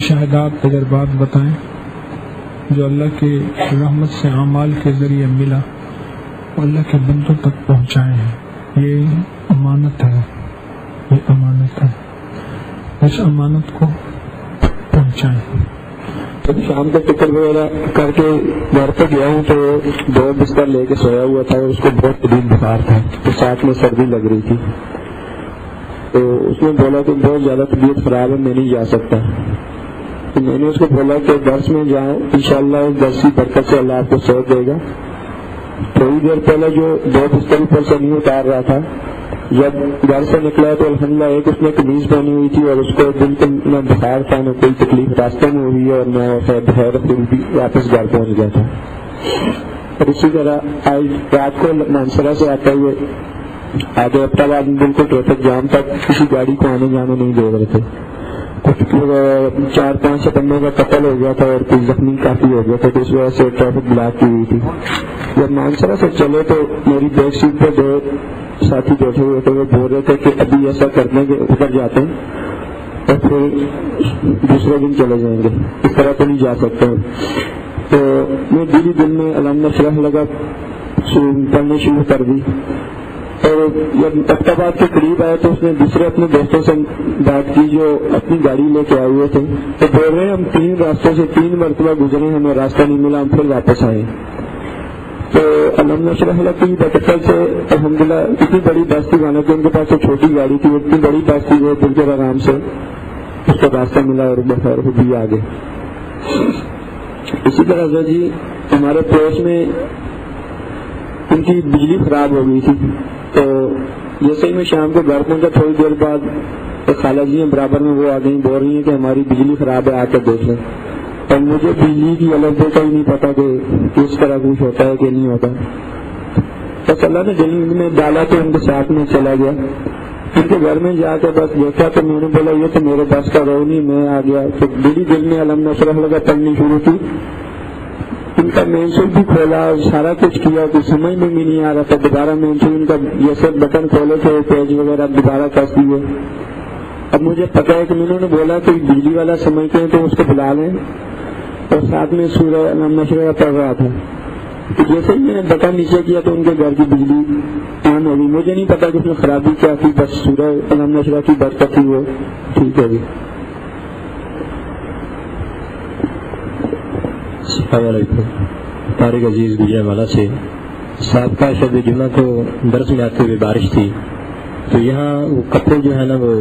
شہادات تجربات بتائیں جو اللہ کے رحمت سے اعمال کے ذریعے ملا اور اللہ کے بندوں تک پہنچائے ہیں. یہ امانت ہے، یہ امانت ہے، اس امانت کو پہنچائیں. جب شام کا ٹکر وغیرہ کر کے گھر پہ گیا ہوں تو 2 بستر لے کے سویا ہوا تھا. اس کو بہت شدید بخار تھا تو ساتھ میں سردی لگ رہی تھی. تو اس نے بولا کہ بہت زیادہ طبیعت خراب ہے، میں نہیں جا سکتا. تو میں نے اس کو بولا کہ درس میں جائیں، انشاءاللہ اس درس کی برکت سے اللہ آپ کو صحت دے گا. تھوڑی دیر پہلے جو 2 بستر اوپر سے نہیں اتار رہا تھا، جب گھر سے نکلا تو الحمدللہ ایک اس نے قمیض پہنی ہوئی تھی اور اس کو بالکل نہ بخار تھا نہ کوئی تکلیف راستے میں ہوئی ہے اور نہ بخیر بھی واپس گھر پہنچ گیا تھا. اور اسی طرح آج رات کو مانسرا سے آتے ہوئے آگے ابتاباد میں بالکل ٹریفک جام تک کسی گاڑی کو آنے جانے نہیں دے رہے تھے. کچھ 4-5 بندوں کا قتل ہو گیا تھا اور کچھ زخمی کافی ہو گیا تھا، تو اس وجہ سے ٹریفک بلاک کی ہوئی تھی. جب مانسرا سے چلے تو میری بیک سیٹ پہ 2 ساتھی بیٹھے ہوئے تھے. وہ بول رہے تھے کہ ابھی ایسا کرنے کے ادھر جاتے ہیں اور پھر دوسرے دن چلے جائیں گے، اس طرح تو نہیں جا سکتے. تو میں دل میں علم نشرح لگا پڑھنے شروع کر دی. اور جب ابتاباد کے قریب آئے تو اس نے دوسرے اپنے دوستوں سے بات کی جو اپنی گاڑی لے کے آئے ہوئے تھے. تو بول رہے ہیں ہم 3 راستوں سے 3 مرتبہ گزرے، ہمیں راستہ نہیں ملا، ہم پھر واپس آئے. تو علم نشرح کی برکت سے الحمدللہ اتنی بڑی بس تھی، مانا کہ ان کے پاس ایک چھوٹی گاڑی تھی، اتنی بڑی بس تھی، وہ بالکل آرام سے اس کو راستہ ملا اور بخیر بھی آگے. اسی طرح سے جی ہمارے پڑوس میں ان کی بجلی خراب ہو گئی تھی. تو جیسے ہی میں شام کو گھر پہنچا تھوڑی دیر بعد خالہ جی ہیں برابر میں، وہ آ گئی، بول رہی ہیں کہ ہماری بجلی خراب ہے، آ کر دیکھ لیں. اور مجھے بجلی کی الگ کا ہی نہیں پتا کہ کس طرح کچھ ہوتا ہے کہ نہیں ہوتا. بس اللہ نے دل میں ڈالا تو ان کے ساتھ میں چلا گیا. ان کے گھر میں جا کے بس دیکھا تو میں نے بولا یہ تو میرے بس کا رو نہیں، میں آ گیا. تو دل میں علم نشرح لگا پڑھنی شروع کی. ان کا مینسول بھی کھولا، سارا کچھ کیا، کچھ سمجھ میں بھی نہیں آ رہا تھا. دوبارہ مینسول ان کا یہ سب بٹن کھولے تھے، پیج وغیرہ دوبارہ کس دیے. اب مجھے پتا ہے کہ انہوں نے بولا کہ بجلی والا سمجھتے ہیں تو اس کو بلا لیں، اور ساتھ میں سورہ علم نشرح پڑھ رہا تھا. تو جیسے ہی میں نے بٹن نیچے کیا تو ان کے گھر کی بجلی آن ہو گئی. مجھے نہیں پتا کہ اس میں خرابی کیا تھی، بس سورہ علم نشرح کی برکت تھی، وہ ٹھیک ہے. السلام علیکم. طارق عزیز گجرانوالہ سے. سابقہ شب جمعہ کو درس میں آتے ہوئے بارش تھی تو یہاں وہ کپڑے جو ہے نا وہ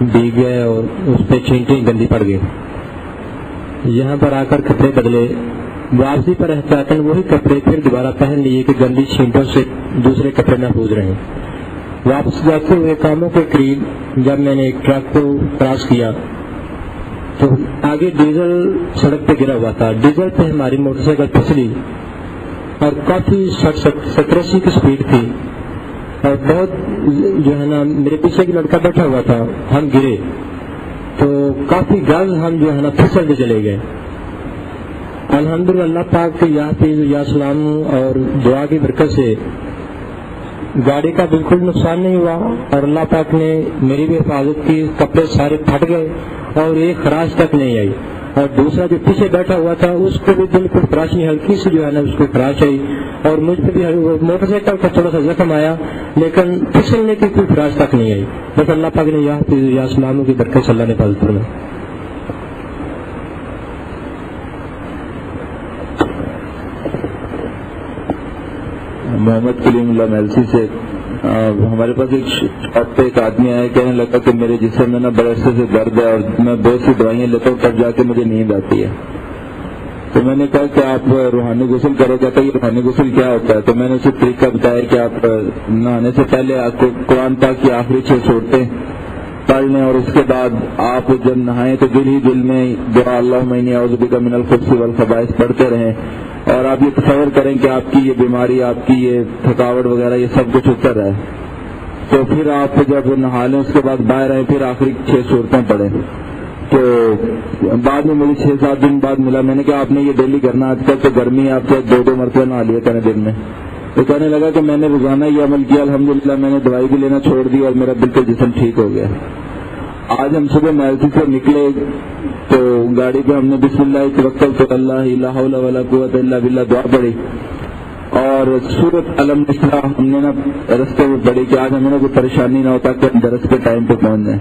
بھیگ گئے اور اس پہ چینٹیں گندی پڑ گئی. یہاں پر آ کر کپڑے بدلے، واپسی پر احتیاطاً وہی کپڑے پھر دوبارہ پہن لیے کہ گندی چھینٹوں سے دوسرے کپڑے محفوظ رہیں. واپس جاتے ہوئے کاموں کے قریب جب میں نے ایک ٹرک کو کراس کیا تو آگے ڈیزل سڑک پہ گرا ہوا تھا. ڈیزل پہ ہماری موٹر سائیکل پھسلی اور کافی 60-70 کی سپیڈ تھی اور بہت جو ہے نا میرے پیچھے ایک لڑکا بیٹھا ہوا تھا. ہم گرے تو کافی گز ہم جو ہے نا پھسلتے چلے گئے. الحمدللہ اللہ پاک کے یا حفیظ یا سلام اور دعا کی برکت سے گاڑی کا بالکل نقصان نہیں ہوا اور اللہ پاک نے میری بھی حفاظت کی. کپڑے سارے پھٹ گئے اور ایک خراش تک نہیں آئی. اور دوسرا جو پیچھے بیٹھا ہوا تھا اس کو بھی بالکل خراش نہیں، ہلکی سی جو ہے نا اس کو خراش آئی. اور مجھ پہ بھی موٹر سائیکل کا تھوڑا سا زخم آیا لیکن پھسلنے کی کوئی خراش تک نہیں آئی. بس اللہ پاک نے یا حفیظ یا سلام کی برکت سے اللہ نے حفاظت کرنا. محمد کلیم اللہ میلسی سے. ہمارے پاس ایک آدمی آیا، کہنے لگا کہ میرے جسم میں نا بڑے عرصے سے درد ہے اور میں بہت سی دوائیاں لیتا ہوں تب جا کے مجھے نیند آتی ہے. تو میں نے کہا کہ آپ روحانی غسل کرو. کہتا یہ روحانی غسل کیا ہوتا ہے؟ تو میں نے اسے طریقہ بتایا کہ آپ نہانے سے پہلے آپ کو قرآن پاک کی آخری 6 صورتیں پڑھ لیں اور اس کے بعد آپ جب نہائیں تو دل ہی دل میں دعا اللہم انی اعوذ بک من الخبث والخبائث پڑھتے رہیں. اور آپ یہ تصور کریں کہ آپ کی یہ بیماری، آپ کی یہ تھکاوٹ وغیرہ یہ سب کچھ اتر رہا ہے. تو پھر آپ جب نہا لیں اس کے بعد باہر آئیں پھر آخری 6 صورتیں پڑھیں. تو بعد میں مجھے 6-7 دن بعد ملا. میں نے کہا آپ نے یہ ڈیلی کرنا، آج کل تو گرمی ہے، آپ سے 2 مرتبہ نہا لیا کریں دن میں. تو کہنے لگا کہ میں نے روزانہ یہ عمل کیا، الحمدللہ میں نے دوائی بھی لینا چھوڑ دی اور میرا بالکل جسم ٹھیک ہو گیا. آج ہم صبح مالتی سے نکلے تو گاڑی پہ ہم نے بسم اللہ توکلت علی اللہ لا حول ولا قوت الا باللہ دعا پڑھی اور سورۃ الم نشرح ہم نے نا رستے میں پڑھی کہ آج ہمیں نا کوئی پریشانی نہ ہوتا کہ ہم درس پہ ٹائم پہ پہنچ جائیں.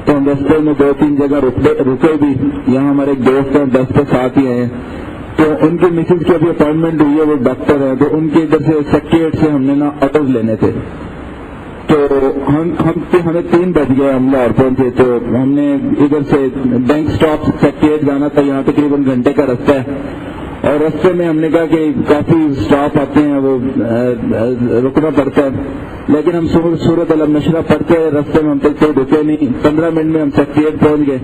تو ہم رستے میں 2-3 جگہ رکے بھی. یہاں ہمارے ایک دوست ہیں 10 کے ساتھ ہی آئے ہیں, تو ان کی مسز کی ابھی اپائنٹمنٹ ہوئی ہے, وہ ڈاکٹر ہے, تو ان کے ادھر سے سیکریٹریٹ سے ہم نے نا آٹوز لینے تھے. تو ہمیں 3 بج گئے, ہم لاہور پہنچے. تو ہم نے ادھر سے بینک اسٹاپ سیکریٹریٹ جانا تھا, یہاں تقریباً گھنٹے کا رستہ ہے. اور رستے میں ہم نے کہا کہ کافی اسٹاف آتے ہیں, وہ رکنا پڑتا ہے, لیکن ہم سورۃ الم نشرح پڑھتے رستے میں ہم تک کوئی رکے نہیں. 15 منٹ میں ہم سیکریٹریٹ پہنچ گئے.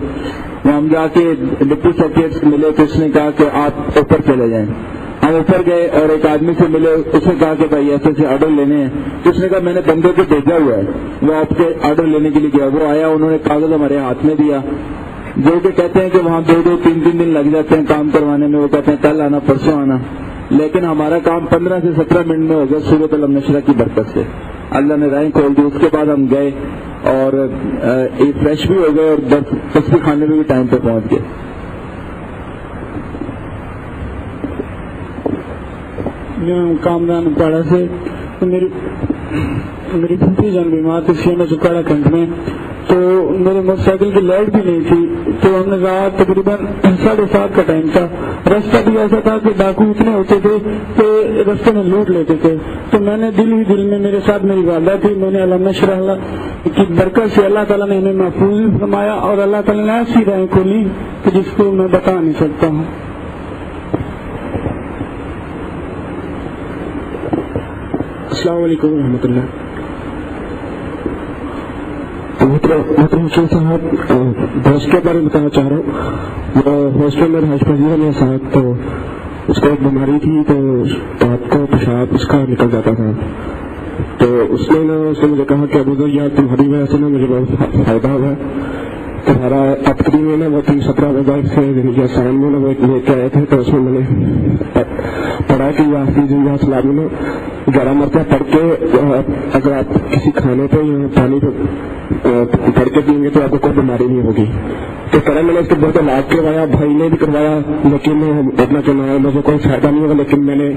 وہاں ہم جا کے ڈپٹی سیکریٹریٹ سے ملے تو اس نے کہا کہ آپ اوپر چلے جائیں. ہم اوپر گئے اور ایک آدمی سے ملے, اس نے کہا کہ بھائی ایسے ایسے آرڈر لینے ہیں. تو اس نے کہا میں نے بندے کو بھیجا ہوا ہے, وہ آپ کے آرڈر لینے کے لیے گیا. وہ آیا, انہوں نے کاغذ ہمارے ہاتھ میں دیا, جو کہ کہتے ہیں کہ وہاں 2-3 دن لگ جاتے ہیں کام کروانے میں. وہ کہتے ہیں کل آنا پرسوں آنا, لیکن ہمارا کام 15 سے 17 منٹ میں ہو گیا سورۃ الم نشرح کی برکت سے. اللہ نے راہیں کھول دی. اس کے بعد ہم گئے اور فریش بھی ہو گئے اور دستی کھانے میں بھی ٹائم پہ پہنچ گئے. کامران پاڑا سے میری پھوپھی جان بیمار تھی سینا چکاڑا کنٹ میں, تو میرے موٹر سائیکل کی لائٹ بھی نہیں تھی. تو ہم نے رات تقریباً 7:30 کا ٹائم تھا. رستہ بھی ایسا تھا کہ ڈاکو اتنے ہوتے تھے کہ رستے میں لوٹ لیتے تھے. تو میں نے دل ہی دل میں, میرے ساتھ میری والدہ تھی, میں نے الم نشرح کی برکت سے اللہ تعالیٰ نے ہمیں محفوظ فرمایا اور اللہ تعالیٰ نے ایسی راہیں کھولی کہ جس کو میں بتا نہیں سکتا ہوں. السلام علیکم و رحمۃ اللہ. صاحب دوست کے بارے میں بتانا چاہ رہا ہوں. ہاسٹل میں رہائش پذیر ہے میرے ساتھ, تو اس کو ایک بیماری تھی, تو رات کو پیشاب اس کا نکل جاتا تھا. تو اس نے مجھے کہا کہ ابو ذر یار تمہاری وجہ سے نا مجھے بہت فائدہ ہوا ہے. تمہارا اپنی میں نا وہ 17 وظائف سے سائن میں نا وہ لے کے آئے تھے. تو اس میں میں نے پڑھا کہ یا سلامی میں 11 مرتبہ پڑھ کے اگر آپ کسی کھانے پہ یا پانی پہ پڑھ کے پئیں گے تو آپ کو کوئی بیماری نہیں ہوگی. تو طرح میں نے اس کو بہت علاج کروایا, بھائی نے بھی کروایا, لیکن اتنا چنا ہے مجھے کوئی فائدہ نہیں ہوگا. لیکن میں نے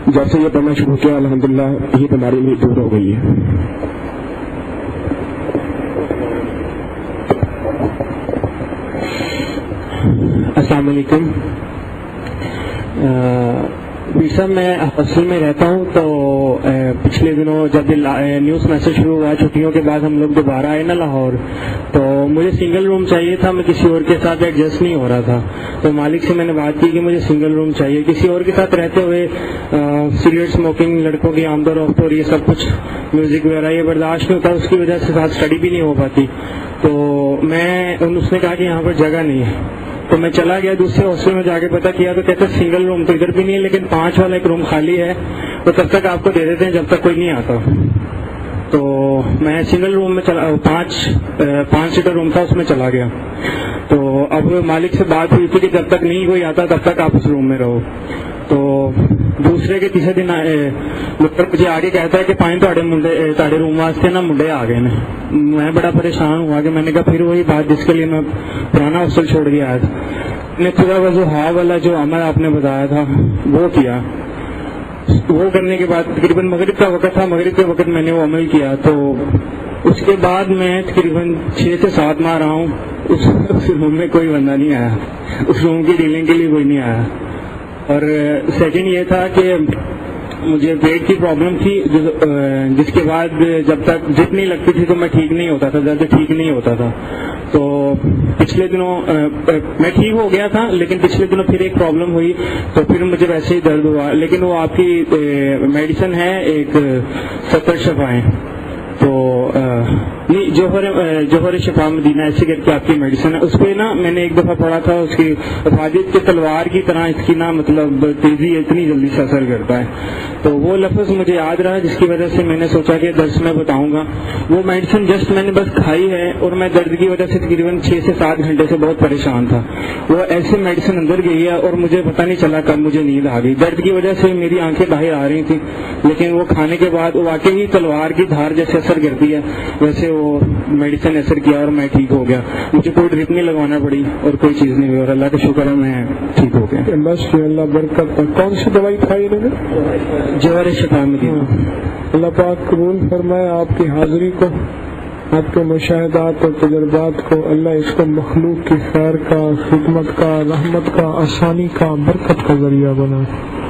جب سے یہ پڑھنا شروع کیا الحمدللہ یہ بیماری میری دور ہو گئی ہے. السلام علیکم. صاحب میں ہاسٹل میں رہتا ہوں. تو پچھلے دنوں جب نیوز میسج شروع ہوا چھٹیوں کے بعد ہم لوگ دوبارہ آئے نا لاہور, تو مجھے سنگل روم چاہیے تھا. میں کسی اور کے ساتھ ایڈجسٹ نہیں ہو رہا تھا. تو مالک سے میں نے بات کی کہ مجھے سنگل روم چاہیے. کسی اور کے ساتھ رہتے ہوئے سگریٹ اسموکنگ, لڑکوں کی آمد و رفت اور یہ سب کچھ میوزک وغیرہ یہ برداشت نہیں ہوتا. اس کی وجہ سے ساتھ اسٹڈی بھی نہیں ہو پاتی. تو اس نے کہا کہ یہاں پر جگہ نہیں ہے. تو میں چلا گیا دوسرے ہاسٹل میں, جا کے پتا کیا تو کہتے سنگل روم تو ادھر بھی نہیں ہے, لیکن 5 والا ایک روم خالی ہے, تو تب تک آپ کو دے دیتے ہیں جب تک کوئی نہیں آتا. تو میں سنگل روم میں چلا, 5 سیٹر روم تھا, اس میں چلا گیا. تو اب مالک سے بات ہوئی تھی کہ جب تک نہیں کوئی آتا تب تک آپ اس روم میں رہو. تو دوسرے کے تیسرے دن مجھے آگے کہتا ہے کہ پائیں تاڑے روم واسطے نا منڈے آ گئے. میں بڑا پریشان ہوا کہ میں نے کہا پھر وہی بات جس کے لیے میں پرانا ہاسٹل چھوڑ کے آیا تھا. نے خدا وضو والا جو عمل آپ نے بتایا تھا وہ کیا. وہ کرنے کے بعد تقریباً مغرب کا وقت تھا, مغرب کے وقت میں نے وہ عمل کیا. تو اس کے بعد میں تقریباً 6 سے 7 ماہ رہا ہوں. اس روم میں کوئی بندہ نہیں آیا, اس روم کی ڈیلنگ کے لیے کوئی نہیں آیا. اور سیکنڈ یہ تھا کہ مجھے پیٹ کی پرابلم تھی, جس کے بعد جب تک جتنی لگتی تھی تو میں ٹھیک نہیں ہوتا تھا, زیادہ ٹھیک نہیں ہوتا تھا. تو پچھلے دنوں میں ٹھیک ہو گیا تھا, لیکن پچھلے دنوں پھر ایک پرابلم ہوئی تو پھر مجھے ویسے ہی درد ہوا. لیکن وہ آپ کی میڈیسن ہے ایک 70 شفائیں, تو جوہر شفا مدینہ ایسے کر کے آپ کی میڈیسن ہے. اس پہ نا میں نے ایک دفعہ پڑھا تھا, اس کی حفاظت کے تلوار کی طرح اس کی نا مطلب تیزی اتنی جلدی سے اثر کرتا ہے. تو وہ لفظ مجھے یاد رہا, جس کی وجہ سے میں نے سوچا کہ درس میں بتاؤں گا. وہ میڈیسن جسٹ میں نے بس کھائی ہے, اور میں درد کی وجہ سے تقریباً 6 سے 7 گھنٹے سے بہت پریشان تھا. وہ ایسے میڈیسن اندر گئی ہے اور مجھے پتہ نہیں چلا کب مجھے نیند آ گئی. درد کی وجہ سے میری آنکھیں باہر آ رہی تھیں, لیکن وہ کھانے کے بعد واقعی تلوار کی دھار جیسے اثر کرتی ہے ویسے وہ میڈیسن اثر کیا اور میں ٹھیک ہو گیا. مجھے کوئی ڈرپ نہیں لگوانا پڑی اور کوئی چیز نہیں ہوئی, اور اللہ کا شکر ہے میں ٹھیک ہو گیا. بس اللہ برکت. کون سی دوائی کھائی انہوں نے؟ جوہر شفا مدینہ. اللہ پاک قبول فرمائے آپ کی حاضری کو, آپ کے مشاہدات اور تجربات کو. اللہ اس کو مخلوق کی خیر کا, خدمت کا, رحمت کا, آسانی کا, برکت کا ذریعہ بنائے.